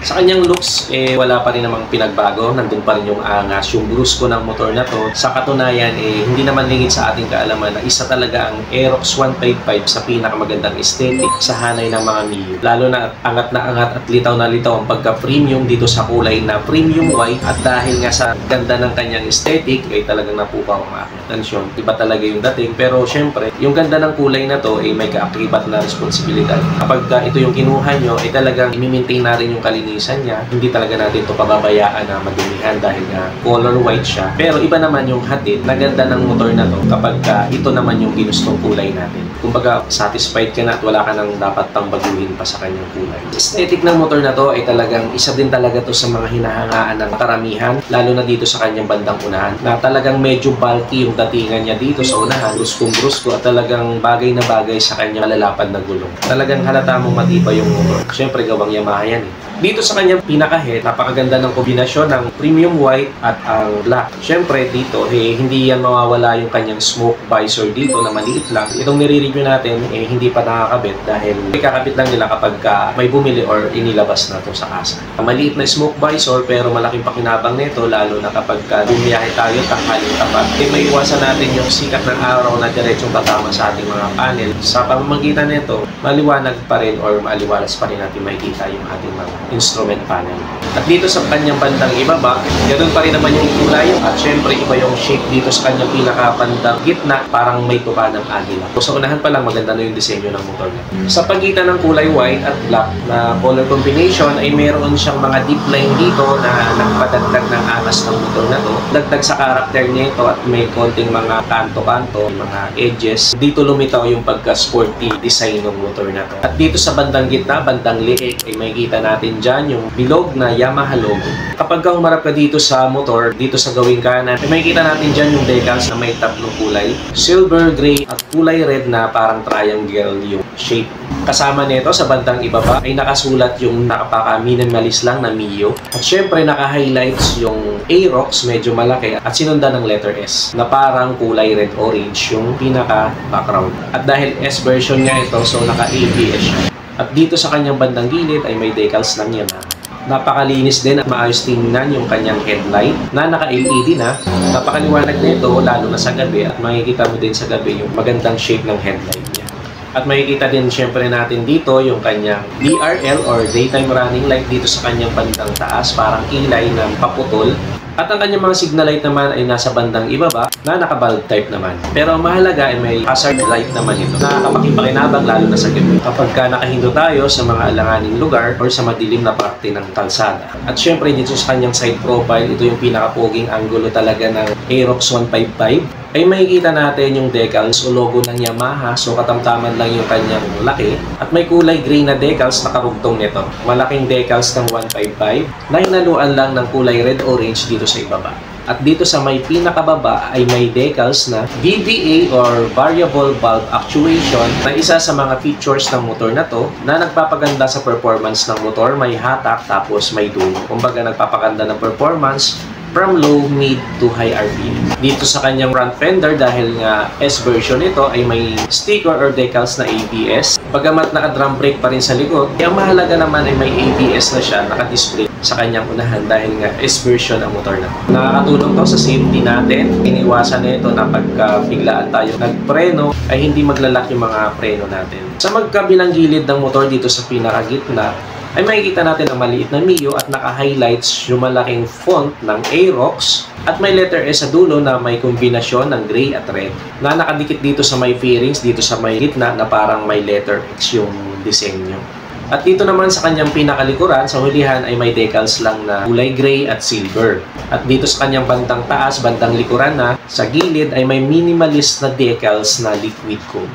Sa kanyang looks, wala pa rin namang pinagbago. Nandun pa rin yung angas, yung brusko ng motor na to. Sa katunayan, hindi naman lingid sa ating kaalaman na isa talaga ang Aerox 155 sa pinakamagandang aesthetic sa hanay ng mga Mio. Lalo na angat at litaw na litaw ang pagka-premium dito sa kulay na premium white. At dahil nga sa ganda ng kanyang aesthetic, ay talagang napupaw ang aking atensyon. Iba talaga yung dating. Pero syempre, yung ganda ng kulay na to ay may kaakibat na responsibilidad. Kapag ito yung kinuha nyo, ay talagang i-maintain na rin yung kalinisan niya. Hindi talaga natin ito pababayaan na madumihan dahil nga color white siya. Pero iba naman yung hatid na ganda ng motor na to kapag ito naman yung ginustong kulay natin. Kumbaga, satisfied ka na at wala ka nang dapat pang baguhin pa sa kanyang kulay. Aesthetic ng motor na to ay talagang isa din talaga to sa mga hinahangaan ng karamihan, lalo na dito sa kanyang bandang unahan, na talagang medyo bulky yung datingan niya dito sa unahan, brusko at talagang bagay na bagay sa kanyang malalapad na gulong. Talagang halata mong matibay yung motor. Siyempre, gawang Yamaha yan Dito sa kanyang pinaka-head, napakaganda ng kombinasyon ng premium white at ang black. Siyempre dito, hindi yan mawawala yung kanyang smoke visor dito na maliit lang. Itong nire-review natin, hindi pa nakakabit dahil kakabit lang nila kapag may bumili or inilabas na to sa kasa. Maliit na smoke visor pero malaking pakinabang nito lalo na kapag bumiyahe tayo tanghaling tapat. May iwasan natin yung sikat ng araw na diretsong tatama sa ating mga panel. Sa pamamagitan nito, maliwanag pa rin or maaliwalas pa rin natin makikita yung ating mga instrument panel. At dito sa kanyang bandang ibaba, ganoon pa rin naman yung kulay at syempre iba yung shape dito sa kanyang pinakabandang gitna, parang may tuba ng agila. So, sa unahan pa lang maganda na yung disenyo ng motor niya. Sa pagitan ng kulay white at black na color combination ay meron siyang mga deep line dito na nagpadagdag ng angas ng motor na to. Dagdag sa karakter nito at may konting mga kanto-kanto, mga edges. Dito lumitaw yung pagka-sporty design ng motor na to. At dito sa bandang gitna, bandang liik, ay makikita natin dyan yung bilog na Yamaha logo. Kapag humarap ka dito sa motor, dito sa gawing kanan, ay makikita natin dyan yung decals na may tatlong kulay. Silver, gray, at kulay red na parang triangle yung shape. Kasama nito sa bandang ibaba ay nakasulat yung napaka-minimalist lang na Mio. At syempre naka-highlights yung Aerox, medyo malaki, at sinundan ng letter S na parang kulay red-orange yung pinaka-background. At dahil S version nga ito, so naka-ABS siya. At dito sa kanyang bandang gilid ay may decals ng Yamaha. Napakalinis din at maayos tingnan yung kanyang headlight na naka-LED na. Napakaliwanag nito lalo na sa gabi at makikita mo din sa gabi yung magandang shape ng headlight niya. At makikita din syempre natin dito yung kanyang DRL or daytime running light dito sa kanyang bandang taas, parang kilay ng paputol. At ang kanyang mga signal light naman ay nasa bandang ibaba na naka-bulb type naman. Pero ang mahalaga ay may hazard light naman ito. Nakakapakipakinabang lalo na sa gabi kapag nakahindo tayo sa mga alanganing lugar or sa madilim na parte ng kalsada. At syempre dito sa kanyang side profile, ito yung pinaka-poging angulo talaga ng Aerox 155. Ay makikita natin yung decals o logo ng Yamaha. So katamtaman lang yung kanyang laki. At may kulay gray na decals na karugtong nito. Malaking decals ng 155 na hinaluan lang ng kulay red-orange dito sa ibaba. At dito sa may pinakababa ay may decals na VVA or Variable Valve Actuation na isa sa mga features ng motor na to na nagpapaganda sa performance ng motor. May hatak tapos may dulo. Kumbaga nagpapaganda ng performance from low, mid to high RPM. Dito sa kanyang front fender dahil nga S version ito ay may sticker or decals na ABS. Bagamat naka-drum brake pa rin sa likod, ang mahalaga naman ay may ABS na siya naka-display sa kanyang unahan dahil nga S version ang motor na. Nakakatulong to sa safety natin. Iniwasan nito na pagka biglaan tayo nagpreno ay hindi maglalak yung mga preno natin. Sa magkabilang gilid ng motor dito sa pinakagitna ay makikita natin ang maliit na Mio at naka-highlights yung malaking font ng Aerox at may letter S sa dulo na may kombinasyon ng gray at red na nakadikit dito sa may fairings, dito sa may gitna na parang may letter X yung disenyo. At dito naman sa kanyang pinakalikuran, sa hulihan ay may decals lang na kulay gray at silver. At dito sa kanyang bandang taas, bandang likuran na, sa gilid ay may minimalist na decals na liquid chrome.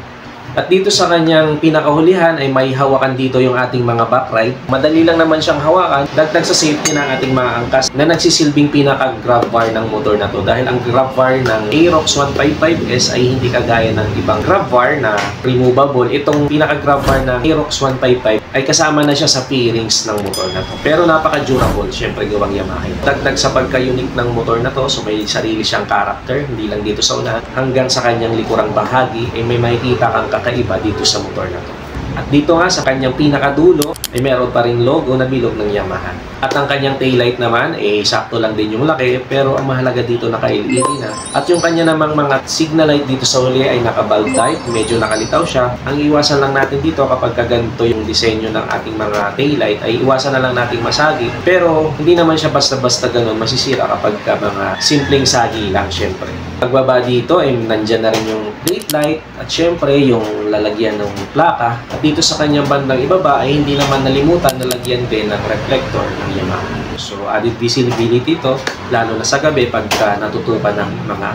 At dito sa kanyang pinakahulihan ay may hawakan dito yung ating mga backride. Madali lang naman siyang hawakan, dagdag sa safety ng ating mga angkas na nagsisilbing pinaka-grab bar ng motor na to. Dahil ang grab bar ng Aerox 155S ay hindi kagaya ng ibang grab bar na removable. Itong pinaka-grab bar ng Aerox 155 ay kasama na siya sa fairings ng motor na to. Pero napaka-durable, syempre gawang Yamaha. Dagdag sa pagka-unique ng motor na to, so may sarili siyang character, hindi lang dito sa unahan, hanggang sa kanyang likurang bahagi, ay may makikita kang kakaiba dito sa motor na to. At dito nga sa kanyang pinakadulo ay meron pa rin logo na bilog ng Yamaha. At ang kanyang taillight naman sakto lang din yung laki, pero ang mahalaga dito naka-LED na. At yung kanya namang mga signal light dito sa huli ay naka-bulb type, medyo nakalitaw siya. Ang iwasan lang natin dito kapag ganito yung disenyo ng ating mga taillight ay iwasan na lang nating masagi. Pero hindi naman siya basta-basta ganun masisira kapag mga simpleng sagi lang syempre. Pagbaba dito ay nandyan na rin yung gate light at syempre yung lalagyan ng plaka. At dito sa kanyang bandang ibaba ay hindi naman nalimutan na lagyan din ng reflector ng Yamaha. So added visibility ito lalo na sa gabi pagka natutupan ng mga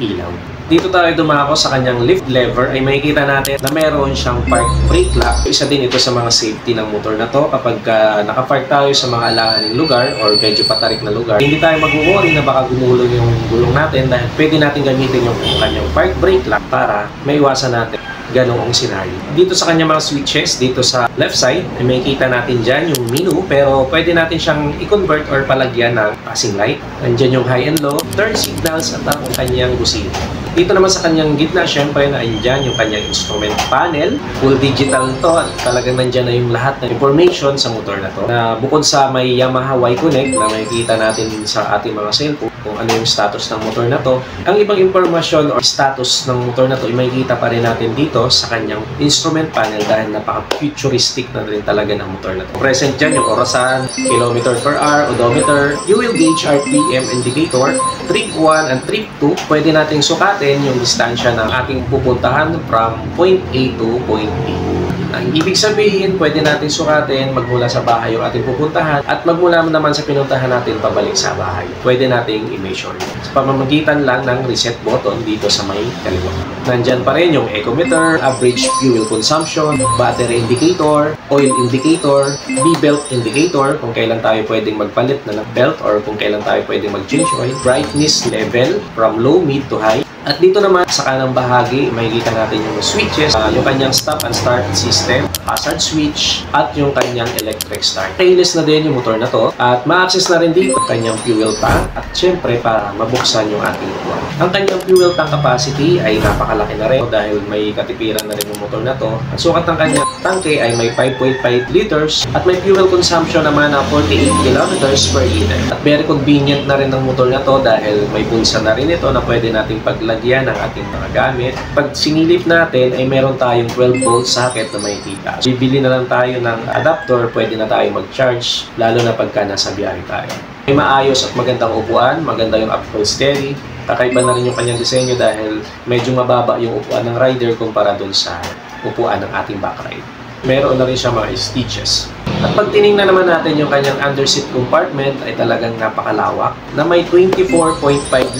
ilaw. Dito tayo dumako sa kanyang lift lever ay makikita natin na meron siyang park brake lock. Isa din ito sa mga safety ng motor na to kapag nakapark tayo sa mga alanganing lugar or medyo patarik na lugar. Hindi tayo mag-worry na baka gumulong yung gulong natin dahil pwede natin gamitin yung kanyang park brake lock para maiwasan natin ganong scenario. Dito sa kanya mga switches, dito sa left side, ay makikita natin dyan yung menu, pero pwede natin siyang i-convert or palagyan ng passing light. Nandyan yung high and low, turn signals at ang kanyang busina. Dito naman sa kanyang gitna, syempre na andyan yung kanyang instrument panel. Full digital to at talagang nandyan na yung lahat ng information sa motor na to. Na bukod sa may Yamaha Y-Connect na makikita natin sa ating mga cellphone kung ano yung status ng motor na to. Ang ibang information or status ng motor na to ay makikita pa rin natin dito sa kanyang instrument panel dahil napaka-futuristic na rin talaga ng motor na to. Present dyan yung orasan, kilometer per hour, odometer, fuel gauge, RPM indicator, trip 1 and trip 2. Pwede nating sukatin yung distansya ng ating pupuntahan from point A to point B. Ang ibig sabihin, pwede natin sukatin magmula sa bahay yung ating pupuntahan at magmula naman sa pinuntahan natin pabalik sa bahay. Pwede nating i-measure sa pamamagitan lang ng reset button dito sa may kaliwa. Nandyan pa rin yung ecometer, average fuel consumption, battery indicator, oil indicator, B-belt indicator, kung kailan tayo pwedeng magpalit na ng belt or kung kailan tayo pwedeng mag-change oil, brightness level from low, mid to high. At dito naman sa kanang bahagi, makikita natin yung switches, yung kanyang stop and start system, hazard switch, at yung kanyang electric start. Keyless na din yung motor na to at ma-access na rin dito kanyang fuel tank at syempre para mabuksan yung ating upuan. Ang kanyang fuel tank capacity ay napakalaki na rin dahil may katipiran na rin yung motor na to. Ang sukat ng kanyang tangke ay may 5.5 liters at may fuel consumption naman ng 48 kilometers per liter. At very convenient na rin ng motor na to dahil may bulsa na rin ito na pwede nating paglagyan ng ating mga gamit. Pag sinilip natin ay meron tayong 12 volt socket na makikita. Bibili na lang tayo ng adapter, pwede na tayo mag-charge lalo na pagka nasa biyahe tayo. May maayos at magandang upuan, maganda yung upholstery. Kakaiba na rin yung kanyang disenyo dahil medyo mababa yung upuan ng rider kumpara dun sa upuan ng ating backride. Meron na rin siya mga stitches. At pag tinignan naman natin yung kanyang underseat compartment ay talagang napakalawak na may 24.5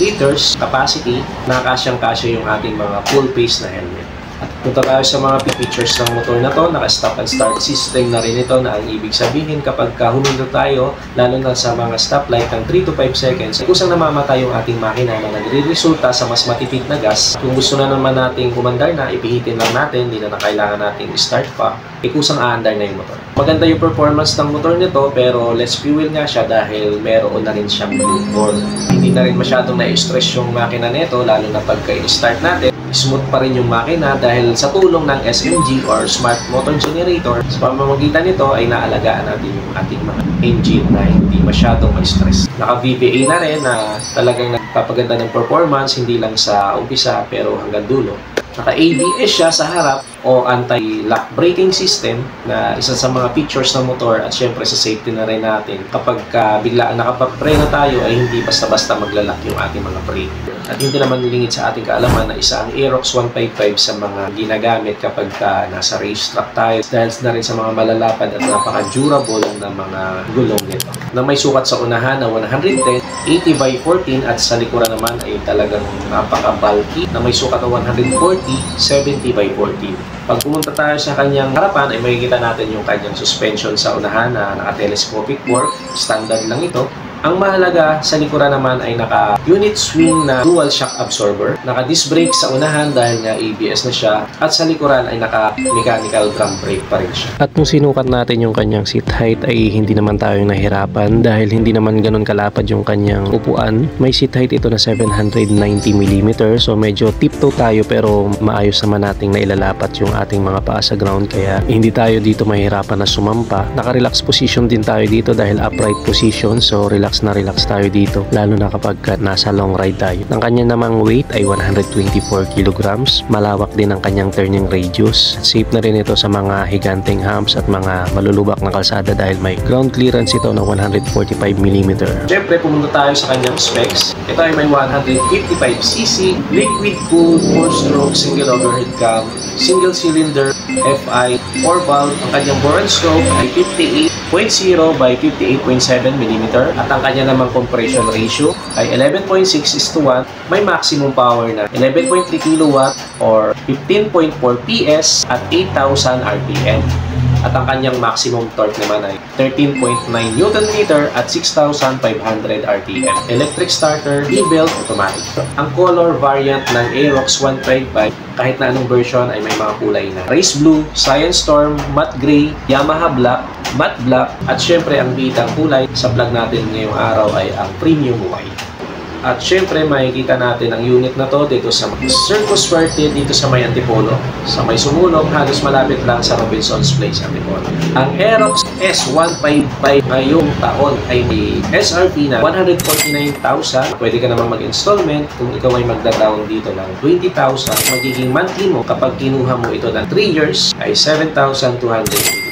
liters capacity na kasyang-kasya yung ating mga full face na helmet. At punta tayo sa mga features ng motor na to, naka-stop and start system na rin ito na ang ibig sabihin kapag humindot tayo, lalo na sa mga stoplight ng 3 to 5 seconds, kusang namamatay yung ating makina na nagre-resulta sa mas matipid na gas. Kung gusto na naman nating kumandar na, ipihitin lang natin, hindi na kailangan nating start pa, kusang aandar na yung motor. Maganda yung performance ng motor nito pero less fuel nga siya dahil meron na rin siyang blue board. Hindi na rin masyadong na-stress yung makina nito lalo na pagka i-start natin. Smooth pa rin yung makina dahil sa tulong ng SMG or Smart Motor Generator. Sa pamamagitan nito ay naalagaan natin yung ating mga engine na hindi masyadong ma-stress. Naka-VVA na rin na talagang nagpapaganda ng performance hindi lang sa umpisa pero hanggang dulo. Naka-ABS siya sa harap o anti-lock braking system na isa sa mga features ng motor at syempre sa safety na rin natin. Kapag biglaan nakapapreno tayo ay hindi basta-basta maglalak yung ating mga brake. At hindi naman lingid sa ating kaalaman na isa ang Aerox 155 sa mga ginagamit kapag nasa racetrack tayo dahil na rin sa mga malalapad at napaka-durable na mga gulong nito. Na may sukat sa unahan na 110, 80 by 14 at sa likuran naman ay talagang napaka-bulky na may sukat na 140, 70 by 14. Pag pumunta tayo sa kanyang harapan ay makikita natin yung kanyang suspension sa unahan na naka-telescopic fork. Standard lang ito. Ang mahalaga sa likuran naman ay naka-unit swing na dual shock absorber, naka-disc brake sa unahan dahil nga ABS na siya, at sa likuran ay naka-mechanical drum brake pa rin siya. At nung sinukat natin yung kanyang seat height ay hindi naman tayo nahirapan dahil hindi naman ganun kalapad yung kanyang upuan. May seat height ito na 790mm, so medyo tiptoe tayo pero maayos naman nating nailalapat yung ating mga paa sa ground kaya hindi tayo dito mahirapan na sumampa. Naka-relax position din tayo dito dahil upright position, so relax na relax tayo dito lalo na kapag nasa long ride tayo. Ang kanya namang weight ay 124 kilograms. Malawak din ang kanyang turning radius. Safe na rin ito sa mga higanteng humps at mga malulubak na kalsada dahil may ground clearance ito na 145mm. Siyempre pumunta tayo sa kanyang specs. Ito ay may 155cc liquid cooled 4-stroke single overhead cam, single cylinder FI 4-valve. Ang kanyang bore and stroke ay 58.0 by 58.7mm at ang kanya namang compression ratio ay 11.6:1. May maximum power na 11.3 kW or 15.4 PS at 8,000 RPM. At ang kanyang maximum torque naman ay 13.9 Nm at 6,500 RPM. Electric starter, e-belt, automatic. Ang color variant ng Aerox 155, kahit na anong version ay may mga kulay na Race Blue, Science Storm, Matte Gray, Yamaha Black, Matte Black, at syempre ang bitang kulay sa vlog natin ngayong araw ay ang Premium White. At syempre makikita natin ang unit na to dito sa Circus Verde, dito sa may Antipolo. Sa may Sumulong, halos malapit lang sa Robinson's Place, Antipolo. Ang Aerox S155 ngayong taon ay may SRP na 149,000. Pwede ka namang mag-installment kung ikaw ay magda-down dito ng 20,000. Magiging monthly mo kapag kinuha mo ito ng 3 years ay 7,285.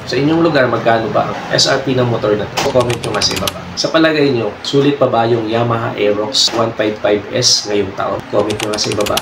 Sa inyong lugar, magkano ba ang SRP ng motor na ito? Comment nyo nga sa ibaba. Sa palagay nyo, sulit pa ba yung Yamaha Aerox 155S ngayong taon? Comment nyo nga sa ibaba.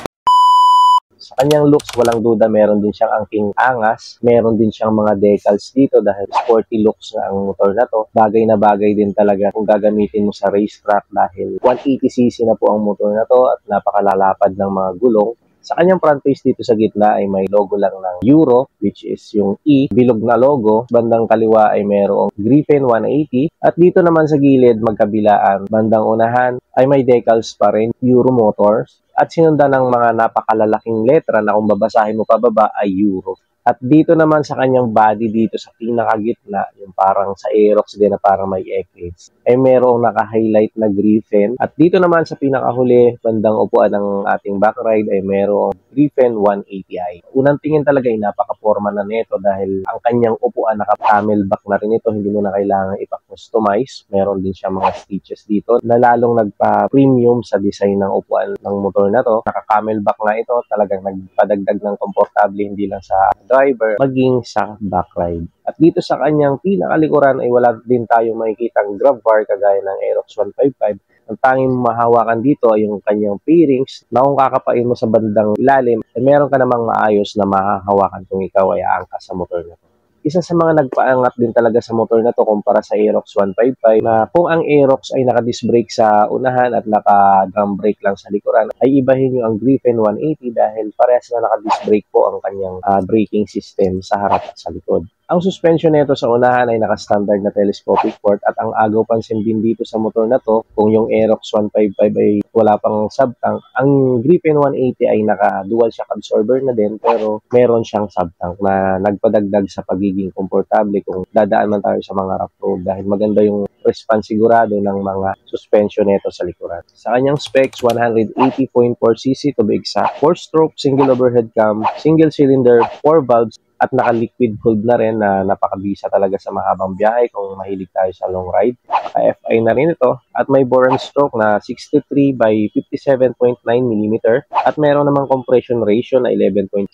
Sa kanyang looks, walang duda, meron din siyang angking angas. Meron din siyang mga decals dito dahil sporty looks na ang motor na to. Bagay na bagay din talaga kung gagamitin mo sa racetrack dahil 180cc na po ang motor na to at napakalalapad ng mga gulong. Sa kanyang front face dito sa gitna ay may logo lang ng Euro, which is yung E, bilog na logo. Bandang kaliwa ay mayroong Griffin 180. At dito naman sa gilid, magkabilaan, bandang unahan ay may decals pa rin, Euro Motors. At sinundan ng mga napakalalaking letra na kung babasahin mo pababa ay Euro. At dito naman sa kanyang body dito sa pinakagitna, yung parang sa Aerox din na parang may eclipse, ay merong naka-highlight na Griffin. At dito naman sa pinakahuli, bandang upuan ng ating backride ay merong Griffin 180i. Unang tingin talaga ay napaka-forma na nito dahil ang kanyang upuan naka-camelback na rin ito, hindi mo na kailangan ipa-customize. Meron din siya mga stitches dito na lalong nagpa-premium sa design ng upuan ng motor na to. Naka-camelback na ito, talagang nagpadagdag ng komportable hindi lang sa driver, maging sa backride. At dito sa kanyang pinakalikuran ay wala din tayo makikitang grab bar kagaya ng Aerox 155. Ang tanging mahawakan dito ay yung kanyang fairings na kung kakapain mo sa bandang ilalim, ay meron ka namang maayos na mahahawakan kung ikaw ay aangkas sa motor na to. Isa sa mga nagpaangat din talaga sa motor na to kumpara sa Aerox 155 na kung ang Aerox ay naka-disc brake sa unahan at naka-drum brake lang sa likuran, ay ibahin nyo ang Griffin 180 dahil parehas na naka-disc brake po ang kanyang braking system sa harap at sa likod. Ang suspension nito sa unahan ay naka-standard na telescopic port at ang agaw pansin din dito sa motor na to, kung yung Aerox 155 ay wala pang subtank, ang Griffin 180 ay naka-dual shock absorber na din pero meron siyang subtank na nagpadagdag sa pagiging komportable kung dadaan man tayo sa mga rough road dahil maganda yung response sigurado ng mga suspension nito sa likuran. Sa kanyang specs, 180.4cc to be exact, 4-stroke single overhead cam, single cylinder, 4 valves, at naka-liquid cooled na rin na napakabisa talaga sa mahabang biyahe kung mahilig tayo sa long ride. Naka-FI na rin ito at may bore and stroke na 63 by 57.9mm at meron namang compression ratio na 11.7:1.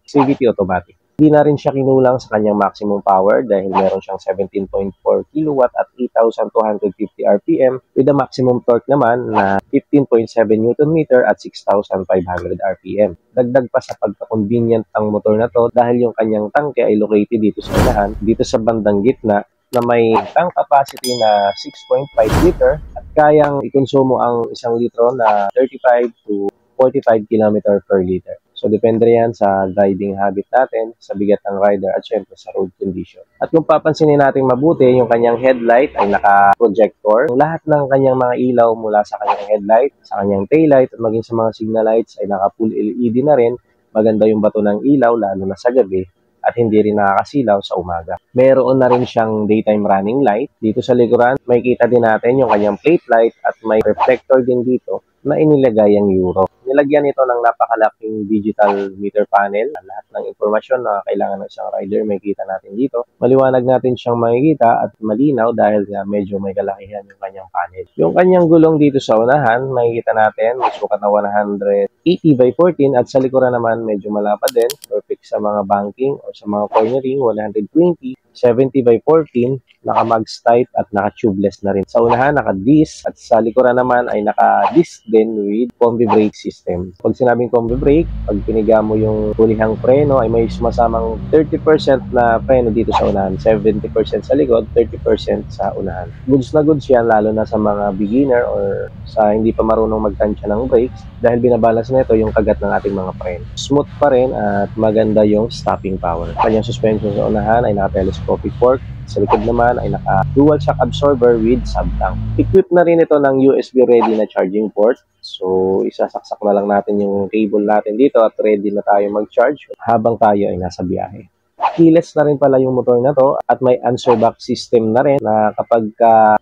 CVT automatic. Hindi na rin siya kinulang sa kanyang maximum power dahil meron siyang 17.4 kW at 8,250 RPM with a maximum torque naman na 15.7 Nm at 6,500 RPM. Dagdag pa sa pagka-convenient ang motor na to dahil yung kanyang tangke ay located dito sa unahan, dito sa bandang gitna na may tank capacity na 6.5 liter at kayang ikonsumo ang 1 litro na 35 to 45 km per liter. So, depende yan sa driving habit natin, sa bigat ng rider, at syempre sa road condition. At kung papansinin natin mabuti, yung kanyang headlight ay naka-projector. Lahat ng kanyang mga ilaw mula sa kanyang headlight, sa kanyang taillight, at maging sa mga signal lights ay naka-full LED na rin. Maganda yung bato ng ilaw, lalo na sa gabi, at hindi rin nakakasilaw sa umaga. Meron na rin siyang daytime running light. Dito sa likuran, may kita din natin yung kanyang plate light at may reflector din dito na inilagay ang Euro. Nilagyan ito ng napakalaking digital meter panel. Lahat ng impormasyon na kailangan ng isang rider may kita natin dito. Maliwanag natin siyang makikita at malinaw dahil nga medyo may kalakihan yung kanyang panel. Yung kanyang gulong dito sa unahan, makikita natin may sukat na 180 by 14 at sa likuran naman medyo malapad din. Perfect sa mga banking o sa mga cornering, 120, 70 by 14, naka-mags type at naka-tubeless na rin. Sa unahan, naka-disc at sa likuran naman ay naka-disc din with combi brake system. Pag sinabing combi brake, pag piniga mo yung hulihang preno ay may sumasamang 30% na preno dito sa unahan, 70% sa likod, 30% sa unahan. Goods na goods yan lalo na sa mga beginner or sa hindi pa marunong magtansya ng brakes dahil binabalance na ito yung kagat ng ating mga preno. Smooth pa rin at maganda yung stopping power. Kanyang suspension sa unahan ay naka-telescopic fork. Sa likod naman ay naka-dual shock absorber with sub-tank. Equipped na rin ito ng USB ready na charging port. So, isasaksak na lang natin yung cable natin dito at ready na tayo mag-charge habang tayo ay nasa biyahe. Keyless na rin pala yung motor na to at may answer back system na rin na kapag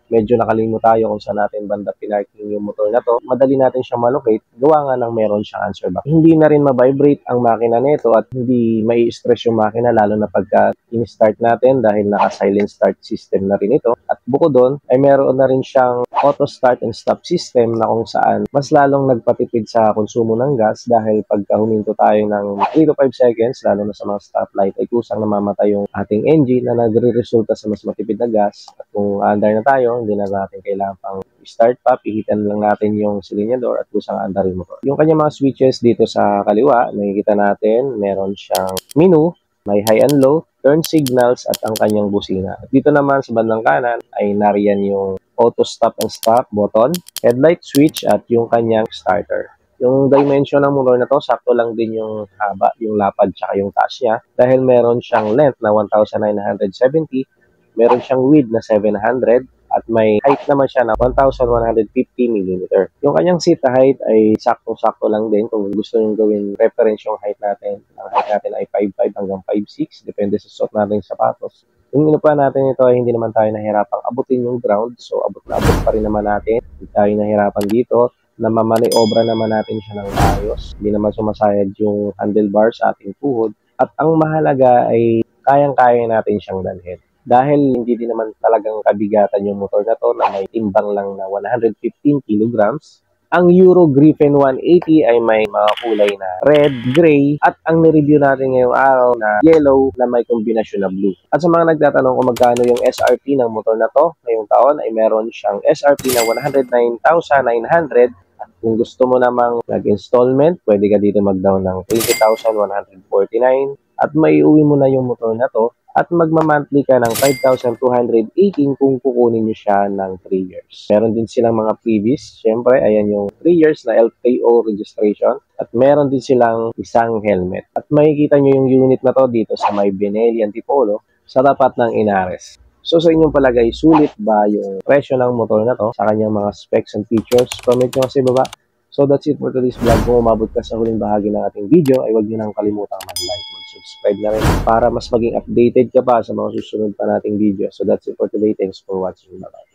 medyo nakalimut tayo kung saan natin banda pinarking yung motor na to, madali natin siya malocate, gawa nga ng meron siyang answer back. Hindi na rin ma-vibrate ang makina nito at hindi may stress yung makina lalo na pagka in-start natin dahil naka-silent start system na rin ito. At bukod doon ay meron na rin siyang auto start and stop system na kung saan mas lalong nagpatipid sa konsumo ng gas dahil pagka huminto tayo ng 3 to 5 seconds, lalo na sa mga stoplight, ay kusang namamatay yung ating engine na nagre-resulta sa mas matipid na gas. At kung andar na tayo, hindi na natin kailangan pang start pa, pihitan lang natin yung silinyador at kusang andarin mo. Yung kanya mga switches dito sa kaliwa, nakikita natin, meron siyang menu, may high and low, turn signals at ang kanyang busina. At dito naman sa bandang kanan ay nariyan yung auto stop and stop button, headlight switch at yung kanyang starter. Yung dimension ng motor na to, sakto lang din yung haba, yung lapad tsaka yung taas niya dahil meron siyang length na 1,970, meron siyang width na 700 at may height naman siya na 1,150 mm. Yung kanyang seat height ay sakto-sakto lang din kung gusto nyo gawin reference yung height natin. Ang height natin ay 5'5 hanggang 5'6, depende sa suot natin sapatos. Yung inupa natin ito ay hindi naman tayo nahirapang abutin yung ground, so abot na abot pa rin naman natin. Hindi tayo nahirapan dito. Namamaniobra naman natin siya ng ayos. Hindi naman sumasayad yung handlebar sa ating tuhod. At ang mahalaga ay kayang-kaya natin siyang dalhin. Dahil hindi din naman talagang kabigatan yung motor na to na may timbang lang na 115 kilograms. Ang Euro Griffin 180 ay may mga kulay na red, gray, at ang nireview natin ngayong araw na yellow na may kombinasyon na blue. At sa mga nagtatanong kung magkano yung SRP ng motor na to ngayong taon ay meron siyang SRP na 109,900. Kung gusto mo namang nag-installment, pwede ka dito mag-down ng 20,149 at may uwi mo na yung motor na to at magma-monthly ka ng 5,218 kung kukunin nyo siya ng 3 years. Meron din silang mga previous. Siyempre, ayan yung 3 years na LTO registration at meron din silang isang helmet. At makikita nyo yung unit na to dito sa may Benelli Antipolo sa tapat ng Inares. So sa inyong palagay, sulit ba yung presyo ng motor na to sa kanyang mga specs and features? Comment nyo kasi baba. So that's it for today's vlog. Kung umabot ka sa huling bahagi ng ating video, ay huwag nyo nang kalimutang mag-like, mag-subscribe na rin para mas maging updated ka pa sa mga susunod pa nating video. So that's it for today. Thanks for watching. Bye-bye.